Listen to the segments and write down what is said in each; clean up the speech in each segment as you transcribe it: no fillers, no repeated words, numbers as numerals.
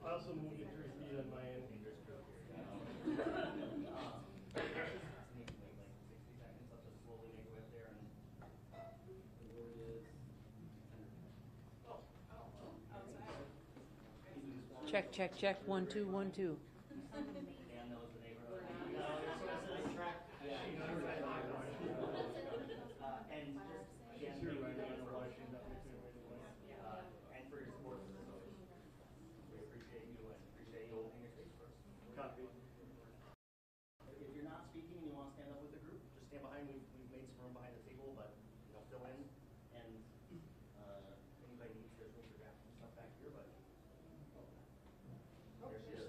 I also moved to 3 feet on my end. Check, check, check. 1, 2, 1, 2. If you're not speaking and you want to stand up with the group, just stand behind. We've made some room behind the table, but fill in. And anybody needs to move your and stuff back here, but there she is.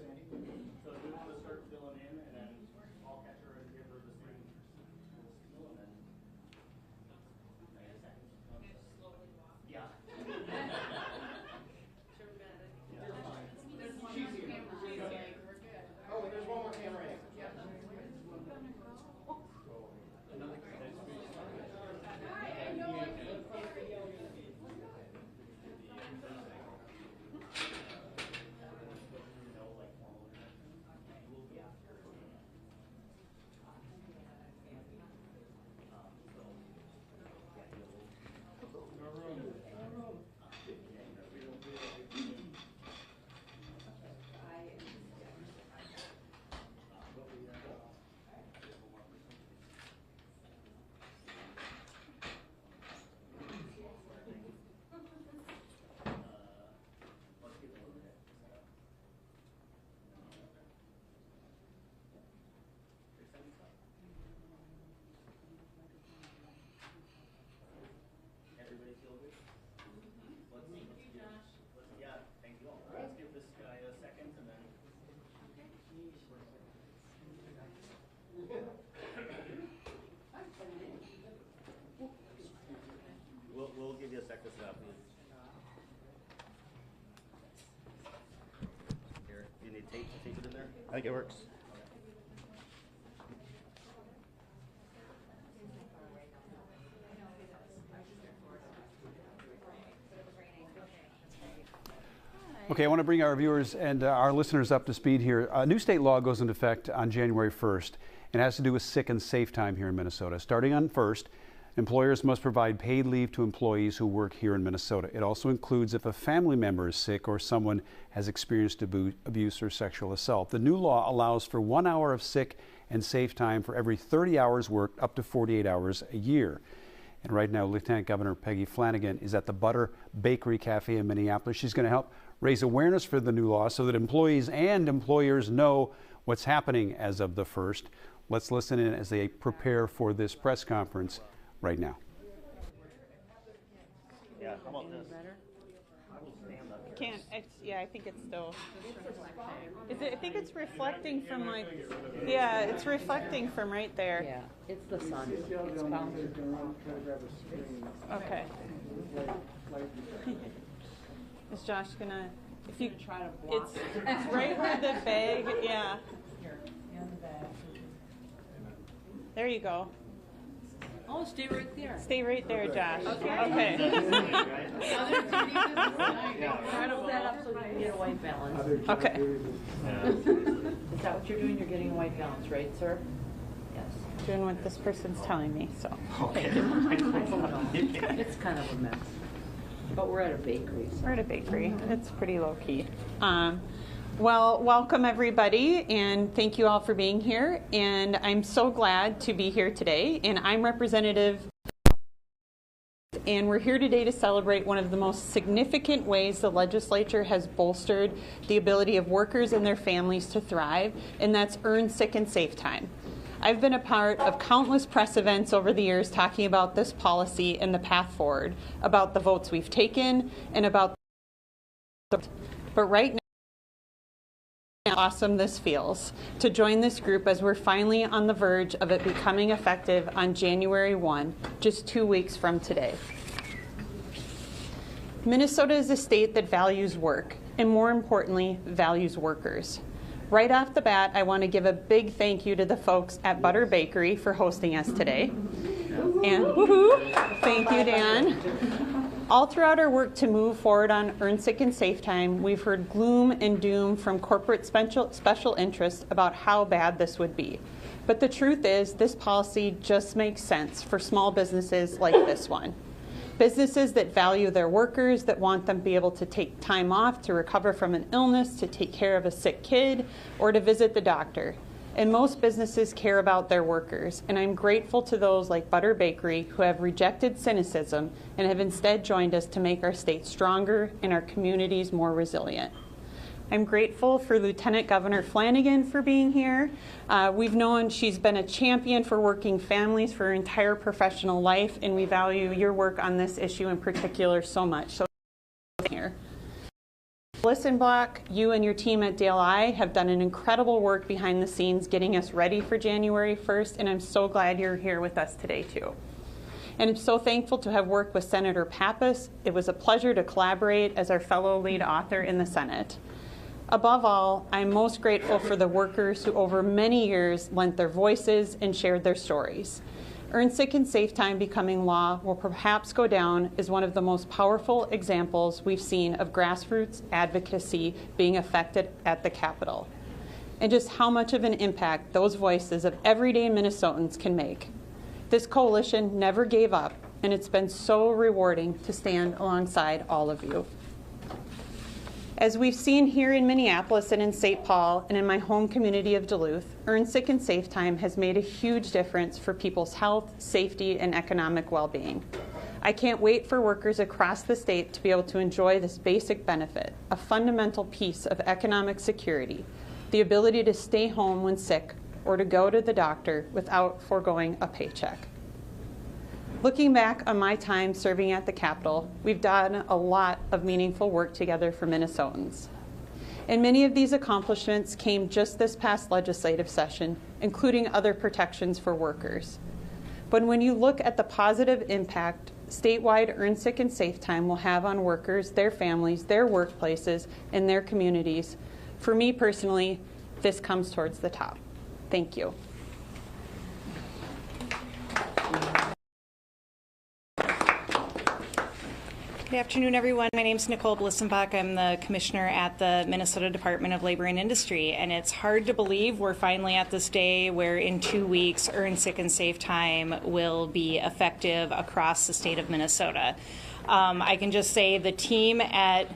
So we want to start filling in, and then I'll catch her and give her the same signal, and then just slowly walk. Yeah. Oh, and there's one more camera in. Everybody feel good? Thank you, Josh. Yeah, thank you all. Let's give this guy a second and then. We'll give you a second to set up. Here, you need tape to tape it in there? I think it works. Okay, I want to bring our viewers and our listeners up to speed here. New state law goes into effect on January 1st and has to do with sick and safe time here in Minnesota. Starting on 1st, employers must provide paid leave to employees who work here in Minnesota. It also includes if a family member is sick or someone has experienced abuse or sexual assault. The new law allows for 1 hour of sick and safe time for every 30 hours worked, up to 48 hours a year. And right now, Lieutenant Governor Peggy Flanagan is at the Butter Bakery Cafe in Minneapolis. She's going to help raise awareness for the new law so that employees and employers know what's happening as of the 1st. Let's listen in as they prepare for this press conference right now. Yeah, how about this? Yeah, I think it's still. I think it's reflecting from yeah, it's reflecting from right there. Yeah, it's the sun. It's counted. Okay. Is Josh gonna? If you try to block it's right where the bag. Yeah. Here, and the bag. There you go. Oh, stay right there. Stay right there, Josh. Okay. Try to hold that up so you can get a white balance. Okay. Is that what you're doing? You're getting a white balance, right, sir? Yes. Doing what this person's telling me. So. Okay. It's kind of a mess. But we're at a bakery. So. We're at a bakery. It's pretty low key. Well, welcome everybody, and thank you all for being here. And I'm so glad to be here today. And I'm Representative, and we're here today to celebrate one of the most significant ways the legislature has bolstered the ability of workers and their families to thrive, and that's earned sick and safe time. I've been a part of countless press events over the years talking about this policy and the path forward, about the votes we've taken, and about but right now, how awesome this feels to join this group as we're finally on the verge of it becoming effective on January 1, just 2 weeks from today. Minnesota is a state that values work, and more importantly, values workers. Right off the bat, I want to give a big thank you to the folks at Butter Bakery for hosting us today. And woohoo! Thank you, Dan. All throughout our work to move forward on Earned Sick and Safe Time, we've heard gloom and doom from corporate special interests about how bad this would be. But the truth is, this policy just makes sense for small businesses like this one. Businesses that value their workers, that want them to be able to take time off to recover from an illness, to take care of a sick kid, or to visit the doctor. And most businesses care about their workers, and I'm grateful to those like Butter Bakery who have rejected cynicism and have instead joined us to make our state stronger and our communities more resilient. I'm grateful for Lieutenant Governor Flanagan for being here. We've known she's been a champion for working families for her entire professional life, and we value your work on this issue in particular so much. So here. Blissenbach, you and your team at DLI have done an incredible work behind the scenes getting us ready for January 1st, and I'm so glad you're here with us today too. And I'm so thankful to have worked with Senator Pappas. It was a pleasure to collaborate as our fellow lead author in the Senate. Above all, I'm most grateful for the workers who over many years lent their voices and shared their stories. Earned Sick and Safe Time becoming law will perhaps go down as one of the most powerful examples we've seen of grassroots advocacy being affected at the Capitol, and just how much of an impact those voices of everyday Minnesotans can make. This coalition never gave up, and it's been so rewarding to stand alongside all of you. As we've seen here in Minneapolis and in St. Paul and in my home community of Duluth, Earned Sick and Safe Time has made a huge difference for people's health, safety, and economic well-being. I can't wait for workers across the state to be able to enjoy this basic benefit, a fundamental piece of economic security, the ability to stay home when sick or to go to the doctor without foregoing a paycheck. Looking back on my time serving at the Capitol, we've done a lot of meaningful work together for Minnesotans. And many of these accomplishments came just this past legislative session, including other protections for workers. But when you look at the positive impact statewide Earned Sick and Safe Time will have on workers, their families, their workplaces, and their communities, for me personally, this comes towards the top. Thank you. Good afternoon, everyone. My name is Nicole Blissenbach. I'm the commissioner at the Minnesota Department of Labor and Industry, and it's hard to believe we're finally at this day where in 2 weeks, Earned Sick and Safe Time will be effective across the state of Minnesota. I can just say the team at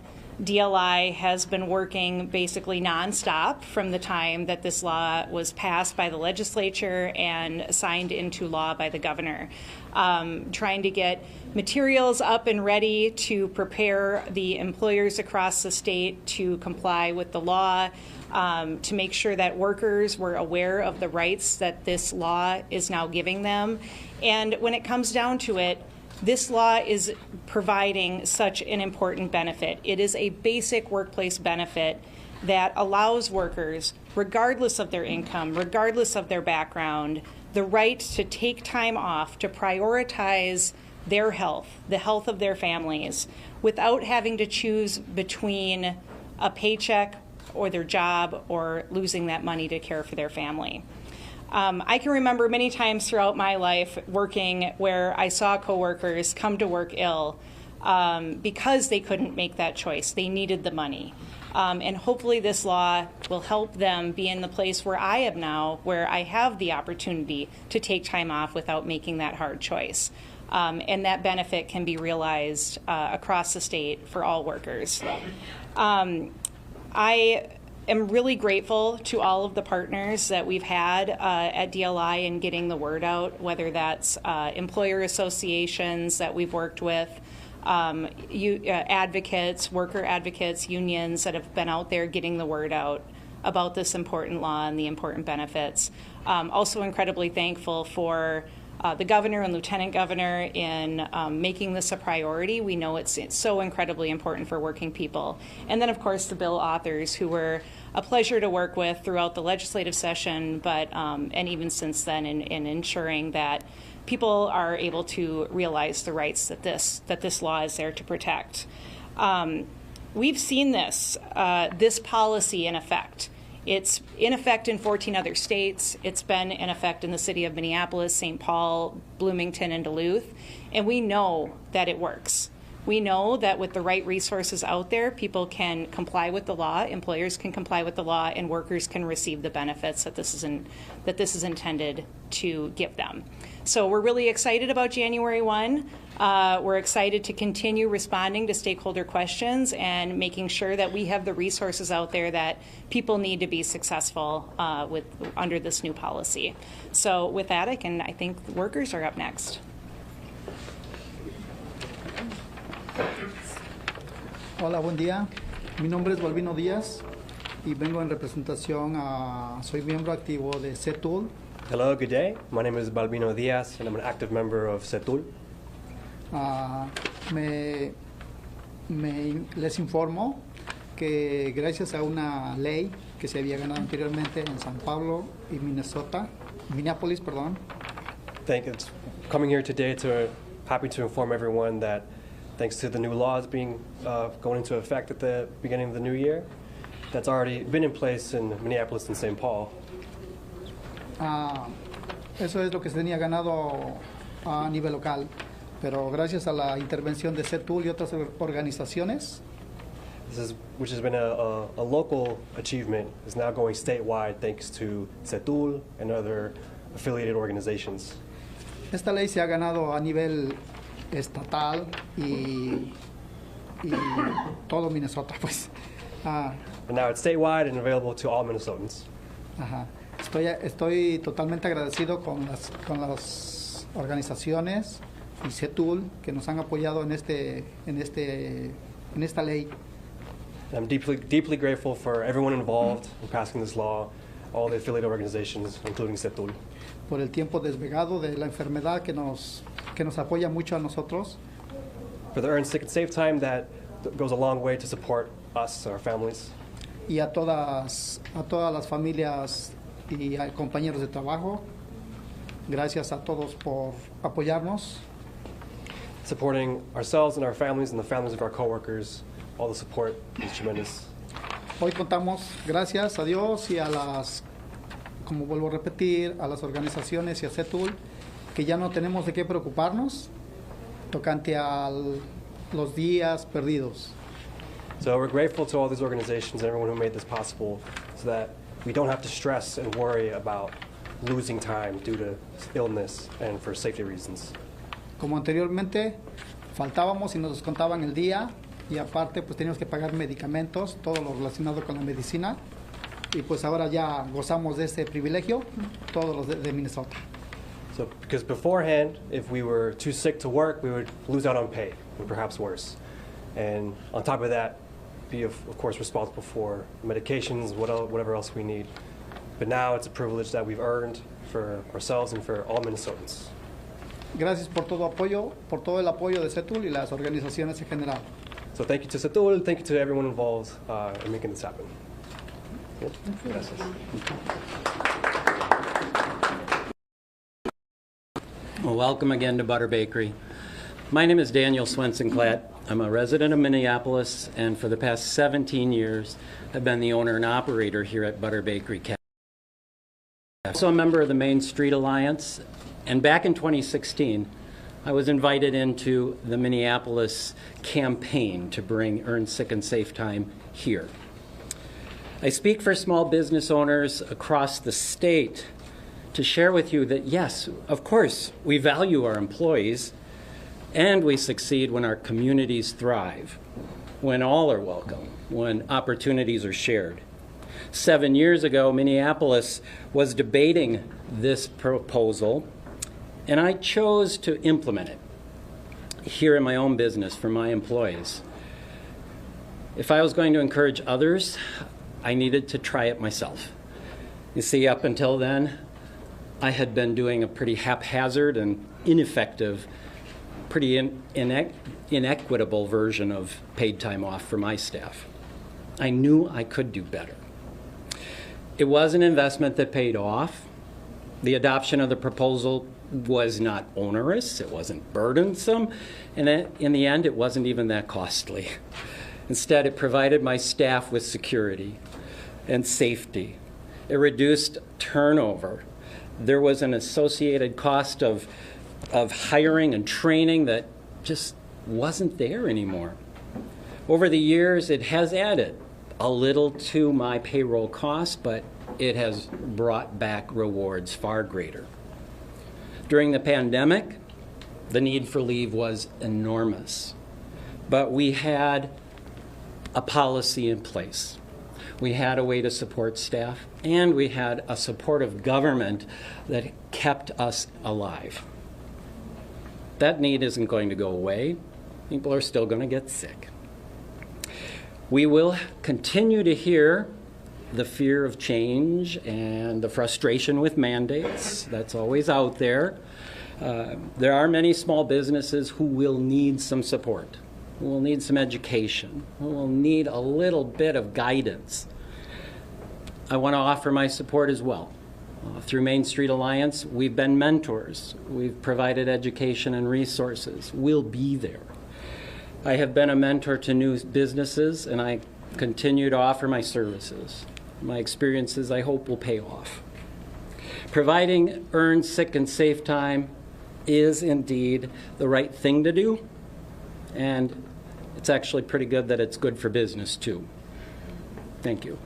DLI has been working basically nonstop from the time that this law was passed by the legislature and signed into law by the governor. Trying to get materials up and ready to prepare the employers across the state to comply with the law, to make sure that workers were aware of the rights that this law is now giving them. And when it comes down to it, this law is providing such an important benefit. It is a basic workplace benefit that allows workers, regardless of their income, regardless of their background, the right to take time off to prioritize their health, the health of their families, without having to choose between a paycheck or their job or losing that money to care for their family. I can remember many times throughout my life working where I saw coworkers come to work ill because they couldn't make that choice. They needed the money. And hopefully this law will help them be in the place where I am now, where I have the opportunity to take time off without making that hard choice. And that benefit can be realized across the state for all workers. I am really grateful to all of the partners that we've had at DLI in getting the word out, whether that's employer associations that we've worked with, advocates, worker advocates, unions that have been out there getting the word out about this important law and the important benefits. Also incredibly thankful for the governor and lieutenant governor in making this a priority. We know it's so incredibly important for working people. And then, of course, the bill authors who were a pleasure to work with throughout the legislative session, but and even since then in ensuring that people are able to realize the rights that this law is there to protect. We've seen this policy in effect. It's in effect in 14 other states. It's been in effect in the city of Minneapolis, St. Paul, Bloomington, and Duluth. And we know that it works. We know that with the right resources out there, people can comply with the law, employers can comply with the law, and workers can receive the benefits that this is intended to give them. So we're really excited about January 1. We're excited to continue responding to stakeholder questions and making sure that we have the resources out there that people need to be successful under this new policy. So with that, I think the workers are up next. Hola, buen día. Mi nombre es Balbino Díaz y vengo en representación soy miembro activo de CETUL. Hello, good day. My name is Balbino Diaz and I'm an active member of CETUL. Les informo que gracias a una ley que se había ganado anteriormente en San Pablo y Minneapolis, perdón. It's coming here today happy to inform everyone that thanks to the new laws being going into effect at the beginning of the new year, that's already been in place in Minneapolis and St. Paul. Eso es lo que se tenía ganado a nivel local, pero gracias a la intervención de CETUL y otras organizaciones, Which has been a local achievement, is now going statewide thanks to CETUL and other affiliated organizations. Esta ley se ha ganado a nivel estatal y todo Minnesota, pues. And now it's statewide and available to all Minnesotans. Ajá. Estoy totalmente agradecido con las organizaciones y CETUL que nos han apoyado en esta ley. I'm deeply grateful for everyone involved in passing this law, all the affiliated organizations, including CETUL. Por el tiempo desvegado de la enfermedad que nos apoya mucho a nosotros. For the earned sick and safe time that goes a long way to support us, our families. Y a todas las familias y a compañeros de trabajo. Gracias a todos por apoyarnos. Supporting ourselves and our families and the families of our coworkers, all the support is tremendous. Hoy contamos, gracias a Dios y como vuelvo a repetir, a las organizaciones y a CETUL, que ya no tenemos de qué preocuparnos tocante a los días perdidos. So we're grateful to all these organizations and everyone who made this possible so that we don't have to stress and worry about losing time due to illness and for safety reasons. Como anteriormente, faltábamos y nos descontaban el día y aparte pues teníamos que pagar medicamentos, todo lo relacionado con la medicina. Y pues ahora ya gozamos de ese privilegio, todos los de Minnesota. So, because beforehand, if we were too sick to work, we would lose out on pay, and perhaps worse. And on top of that, be of course responsible for medications, whatever else we need. But now it's a privilege that we've earned for ourselves and for all Minnesotans. Gracias por todo el apoyo de CETUL y las organizaciones en general. So thank you to CETUL, thank you to everyone involved in making this happen. Gracias. Well, welcome again to Butter Bakery. My name is Daniel Swenson-Klatt. I'm a resident of Minneapolis, and for the past 17 years, I've been the owner and operator here at Butter Bakery Cafe. I'm also a member of the Main Street Alliance, and back in 2016, I was invited into the Minneapolis campaign to bring Earn Sick and Safe Time here. I speak for small business owners across the state to share with you that, yes, of course, we value our employees, and we succeed when our communities thrive, when all are welcome, when opportunities are shared. 7 years ago, Minneapolis was debating this proposal, and I chose to implement it here in my own business for my employees. If I was going to encourage others, I needed to try it myself. You see, up until then, I had been doing a pretty haphazard and ineffective, pretty inequitable version of paid time off for my staff. I knew I could do better. It was an investment that paid off. The adoption of the proposal was not onerous, it wasn't burdensome, and in the end, it wasn't even that costly. Instead, it provided my staff with security and safety. It reduced turnover. There was an associated cost of hiring and training that just wasn't there anymore. Over the years, it has added a little to my payroll costs, but it has brought back rewards far greater. During the pandemic, the need for leave was enormous, but we had a policy in place. We had a way to support staff, and we had a supportive government that kept us alive. That need isn't going to go away. People are still going to get sick. We will continue to hear the fear of change and the frustration with mandates. That's always out there. There are many small businesses who will need some support, who will need some education, who will need a little bit of guidance. I want to offer my support as well. Through Main Street Alliance, we've been mentors. We've provided education and resources. We'll be there. I have been a mentor to new businesses, and I continue to offer my services. My experiences, I hope, will pay off. Providing earned sick and safe time is indeed the right thing to do, and it's actually pretty good that it's good for business too. Thank you.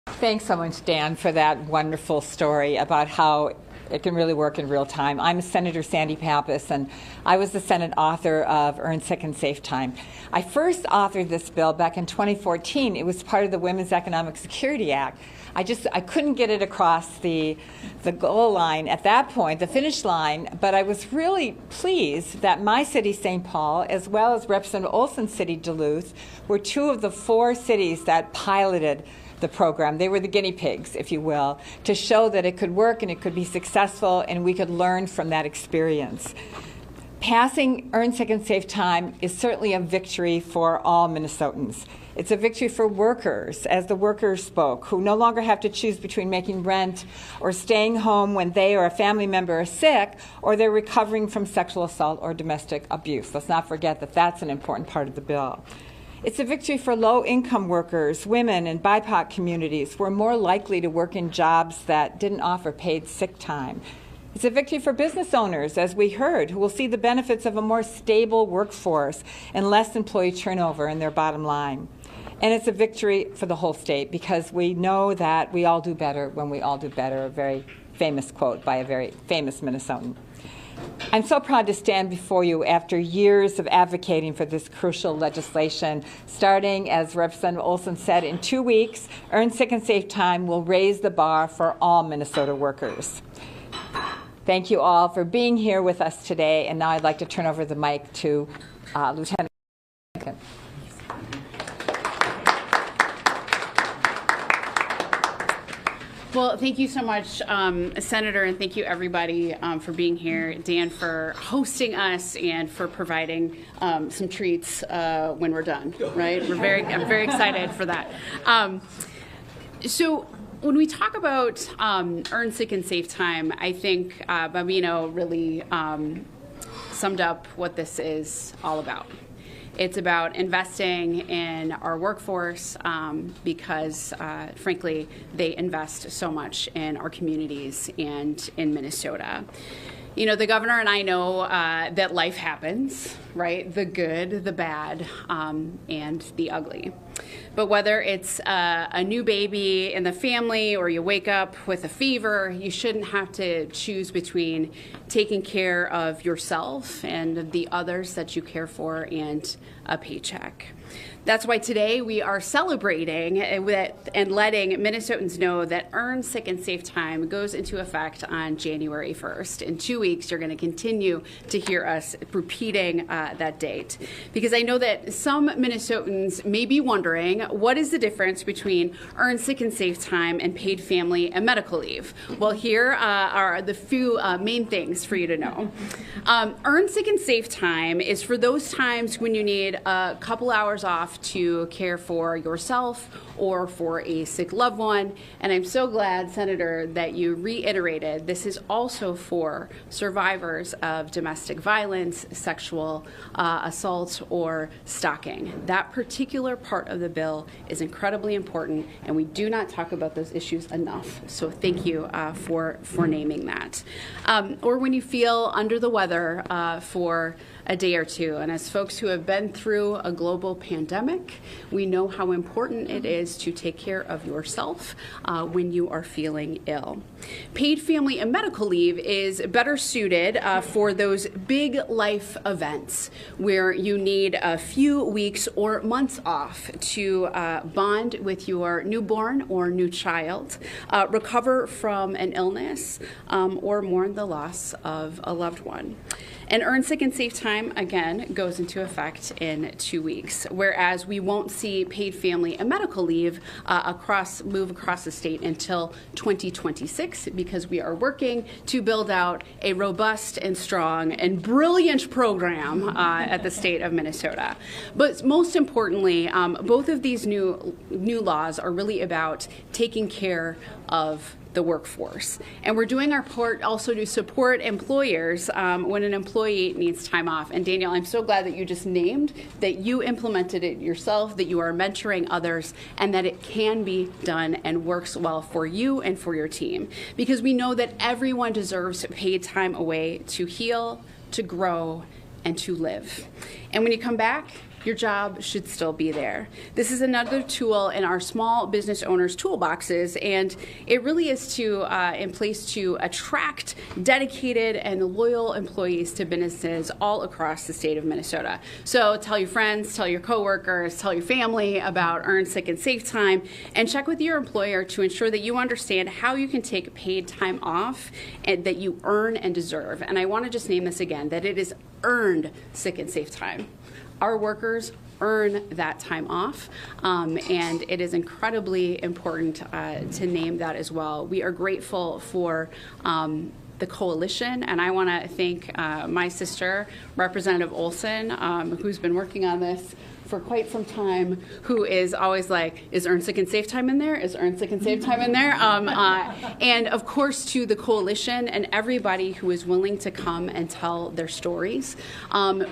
Thanks so much, Dan, for that wonderful story about how it can really work in real time. I'm Senator Sandy Pappas, and I was the Senate author of Earned Sick and Safe Time. I first authored this bill back in 2014. It was part of the Women's Economic Security Act. I couldn't get it across the goal line at that point, the finish line, but I was really pleased that my city, St. Paul, as well as Representative Olson's city, Duluth, were two of the 4 cities that piloted the program. They were the guinea pigs, if you will, to show that it could work and it could be successful and we could learn from that experience. Passing Earned Sick and Safe Time is certainly a victory for all Minnesotans. It's a victory for workers, as the workers spoke, who no longer have to choose between making rent or staying home when they or a family member are sick, or they're recovering from sexual assault or domestic abuse. Let's not forget that that's an important part of the bill. It's a victory for low-income workers, women, and BIPOC communities who are more likely to work in jobs that didn't offer paid sick time. It's a victory for business owners, as we heard, who will see the benefits of a more stable workforce and less employee turnover in their bottom line. And it's a victory for the whole state, because we know that we all do better when we all do better, a very famous quote by a very famous Minnesotan. I'm so proud to stand before you after years of advocating for this crucial legislation. Starting, as Representative Olson said, in 2 weeks, Earned Sick and Safe Time will raise the bar for all Minnesota workers. Thank you all for being here with us today, and now I'd like to turn over the mic to Lieutenant. Well, thank you so much, Senator, and thank you everybody for being here. Dan, for hosting us and for providing some treats when we're done. Right? I'm very excited for that. So when we talk about Earned Sick and Safe Time, I think Babino really summed up what this is all about. It's about investing in our workforce because, frankly, they invest so much in our communities and in Minnesota. You know, the governor and I know that life happens, right? The good, the bad, and the ugly. But whether it's a new baby in the family or you wake up with a fever, you shouldn't have to choose between taking care of yourself and the others that you care for and a paycheck. That's why today we are celebrating and letting Minnesotans know that Earned Sick and Safe Time goes into effect on January 1st. In 2 weeks, you're going to continue to hear us repeating that date. Because I know that some Minnesotans may be wondering, what is the difference between Earned Sick and Safe Time and paid family and medical leave? Well, here are the few main things for you to know. Earned Sick and Safe Time is for those times when you need a couple hours hours off to care for yourself or for a sick loved one. And I'm so glad, Senator, that you reiterated this is also for survivors of domestic violence, sexual assault, or stalking. That particular part of the bill is incredibly important, and we do not talk about those issues enough. So thank you for naming that. Or when you feel under the weather for a day or two. And as folks who have been through a global pandemic, we know how important it is to take care of yourself when you are feeling ill. Paid family and medical leave is better suited for those big life events where you need a few weeks or months off to bond with your newborn or new child, recover from an illness, or mourn the loss of a loved one. And Earned Sick and Safe Time, again, goes into effect in 2 weeks, whereas we won't see paid family and medical leave move across the state until 2026, because we are working to build out a robust and strong and brilliant program at the state of Minnesota. But most importantly, both of these new laws are really about taking care of the workforce. And we're doing our part also to support employers when an employee needs time off. And Daniel, I'm so glad that you just named that you implemented it yourself, that you are mentoring others, and that it can be done and works well for you and for your team. Because we know that everyone deserves paid time away to heal, to grow, and to live. And when you come back, your job should still be there. This is another tool in our small business owners' toolboxes, and it really is in place to attract dedicated and loyal employees to businesses all across the state of Minnesota. So tell your friends, tell your coworkers, tell your family about Earned Sick and Safe Time, and check with your employer to ensure that you understand how you can take paid time off and that you earn and deserve. And I want to just name this again, that it is earned sick and safe time. Our workers earn that time off, and it is incredibly important to name that as well. We are grateful for the coalition, and I want to thank my sister, Representative Olson, who's been working on this for quite some time, who is always like, is Earned Sick and Safe Time in there? Is Earned Sick and Safe Time in there? And of course to the coalition and everybody who is willing to come and tell their stories.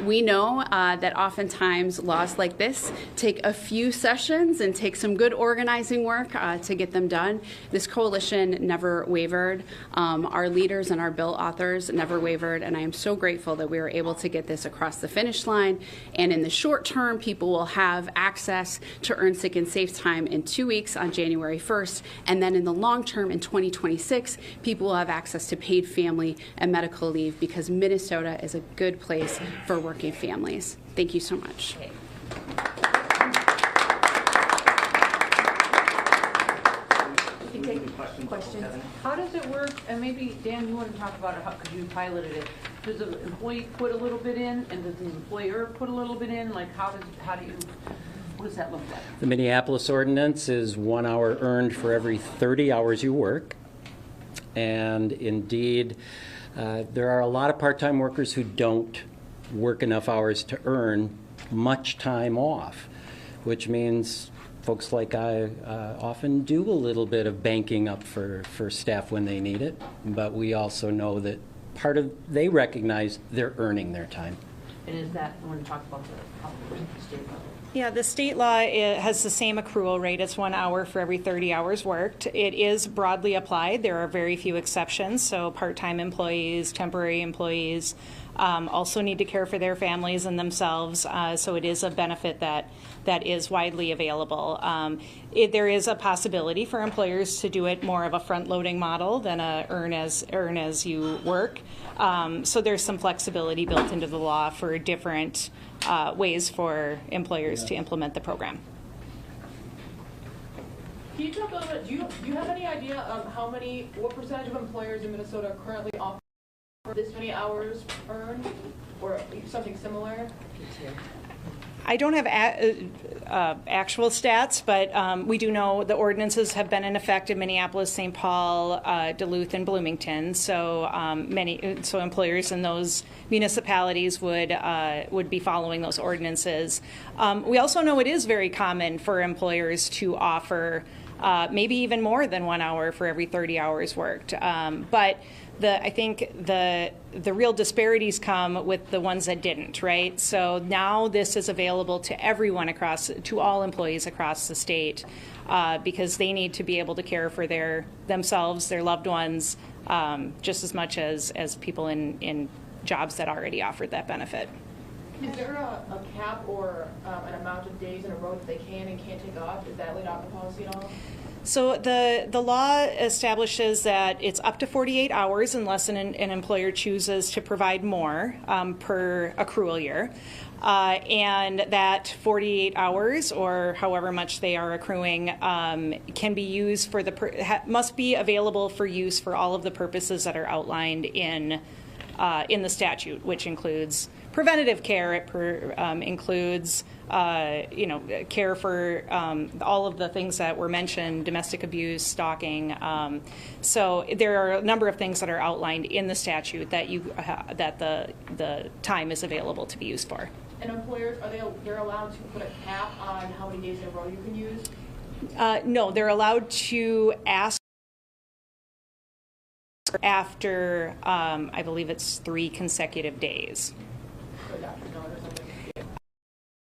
We know that oftentimes laws like this take a few sessions and take some good organizing work to get them done. This coalition never wavered. Our leaders and our bill authors never wavered, and I am so grateful that we were able to get this across the finish line. And in the short term, people will have access to Earned Sick and Safe Time in 2 weeks on January 1st, and then in the long term in 2026, people will have access to paid family and medical leave, because Minnesota is a good place for working families. Thank you so much. Questions? How does it work? And maybe, Dan, you want to talk about it, how could you piloted it? Does the employee put a little bit in, and does the employer put a little bit in? Like, what does that look like? The Minneapolis ordinance is 1 hour earned for every 30 hours you work. And indeed, there are a lot of part-time workers who don't work enough hours to earn much time off, which means folks like I often do a little bit of banking up for staff when they need it, but we also know that they recognize they're earning their time. And is that, I want to talk about the state level? Yeah, the state law has the same accrual rate. It's 1 hour for every 30 hours worked. It is broadly applied. There are very few exceptions. So part-time employees, temporary employees also need to care for their families and themselves. So it is a benefit that is widely available. There is a possibility for employers to do it more of a front-loading model than a earn as you work. So there's some flexibility built into the law for different ways for employers to implement the program. Can you talk a little bit, do you have any idea of what percentage of employers in Minnesota currently offer this many hours earned, or something similar? I don't have actual stats, but we do know the ordinances have been in effect in Minneapolis, St. Paul, Duluth, and Bloomington. So so employers in those municipalities would be following those ordinances. We also know it is very common for employers to offer maybe even more than 1 hour for every 30 hours worked. But I think the real disparities come with the ones that didn't, right? So now this is available to everyone to all employees across the state because they need to be able to care for themselves, their loved ones, just as much as people in jobs that already offered that benefit. Is there a cap or an amount of days in a row that they can and can't take off? Is that laid out in the policy at all? So the law establishes that it's up to 48 hours unless an employer chooses to provide more per accrual year. And that 48 hours, or however much they are accruing, can be used for must be available for use for all of the purposes that are outlined in the statute, which includes preventative care. It includes care for all of the things that were mentioned, domestic abuse, stalking. So there are a number of things that are outlined in the statute that the time is available to be used for. And employers, they're allowed to put a cap on how many days in a row you can use? No, they're allowed to ask after, I believe it's 3 consecutive days.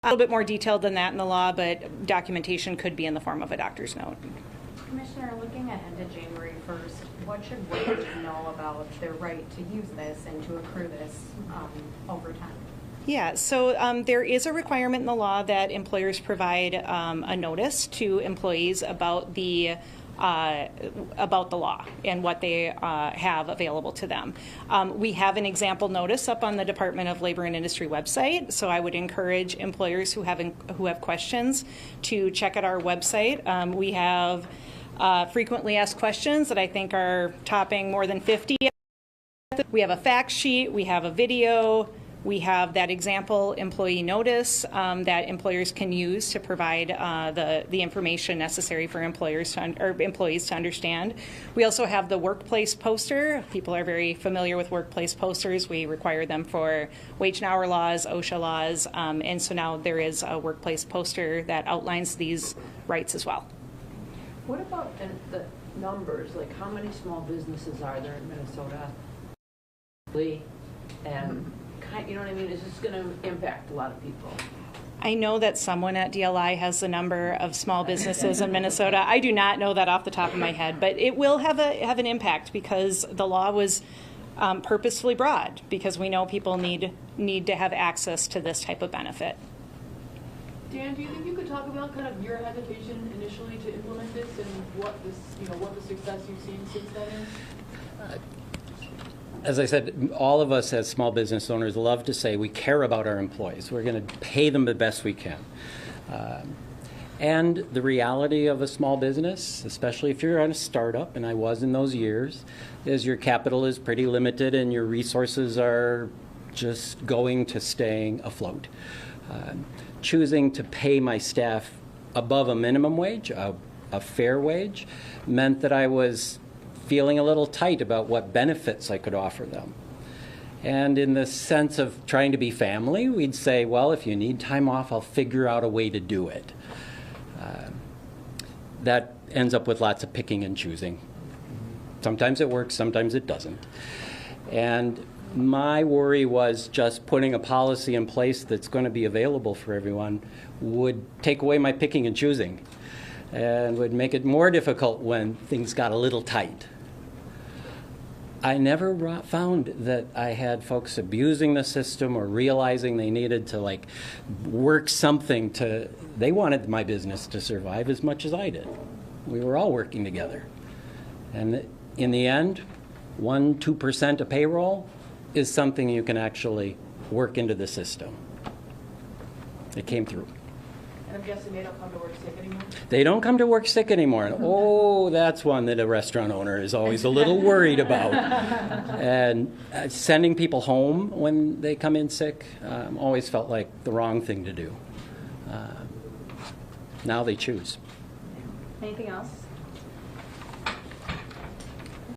A little bit more detailed than that in the law, but documentation could be in the form of a doctor's note. Commissioner, looking ahead to January 1st, what should workers know about their right to use this and to accrue this over time? Yeah, so there is a requirement in the law that employers provide a notice to employees about the law and what they have available to them. We have an example notice up on the Department of Labor and Industry website, so I would encourage employers who have questions to check out our website. We have frequently asked questions that I think are topping more than 50. We have a fact sheet, we have a video, we have that example employee notice that employers can use to provide the information necessary for employees to understand. We also have the workplace poster. People are very familiar with workplace posters. We require them for wage and hour laws, OSHA laws, and so now there is a workplace poster that outlines these rights as well. What about the numbers? Like, how many small businesses are there in Minnesota? And you know what I mean? Is this going to impact a lot of people? I know that someone at DLI has the number of small businesses in Minnesota. I do not know that off the top of my head, but it will have an impact because the law was purposefully broad because we know people need to have access to this type of benefit. Dan, do you think you could talk about kind of your hesitation initially to implement this and what the success you've seen since then is? As I said, all of us as small business owners love to say we care about our employees. We're going to pay them the best we can. And the reality of a small business, especially if you're on a startup, and I was in those years, is your capital is pretty limited and your resources are just going to staying afloat. Choosing to pay my staff above a minimum wage, a fair wage, meant that I was feeling a little tight about what benefits I could offer them. And in the sense of trying to be family, we'd say, well, if you need time off, I'll figure out a way to do it. That ends up with lots of picking and choosing. Sometimes it works, sometimes it doesn't. And my worry was just putting a policy in place that's going to be available for everyone would take away my picking and choosing and would make it more difficult when things got a little tight. I never found that I had folks abusing the system or realizing they needed to work something they wanted my business to survive as much as I did. We were all working together. And in the end, 1-2% of payroll is something you can actually work into the system. It came through. And I'm guessing they don't come to work sick anymore? They don't come to work sick anymore. And that's one that a restaurant owner is always a little worried about. And sending people home when they come in sick always felt like the wrong thing to do. now they choose. Anything else?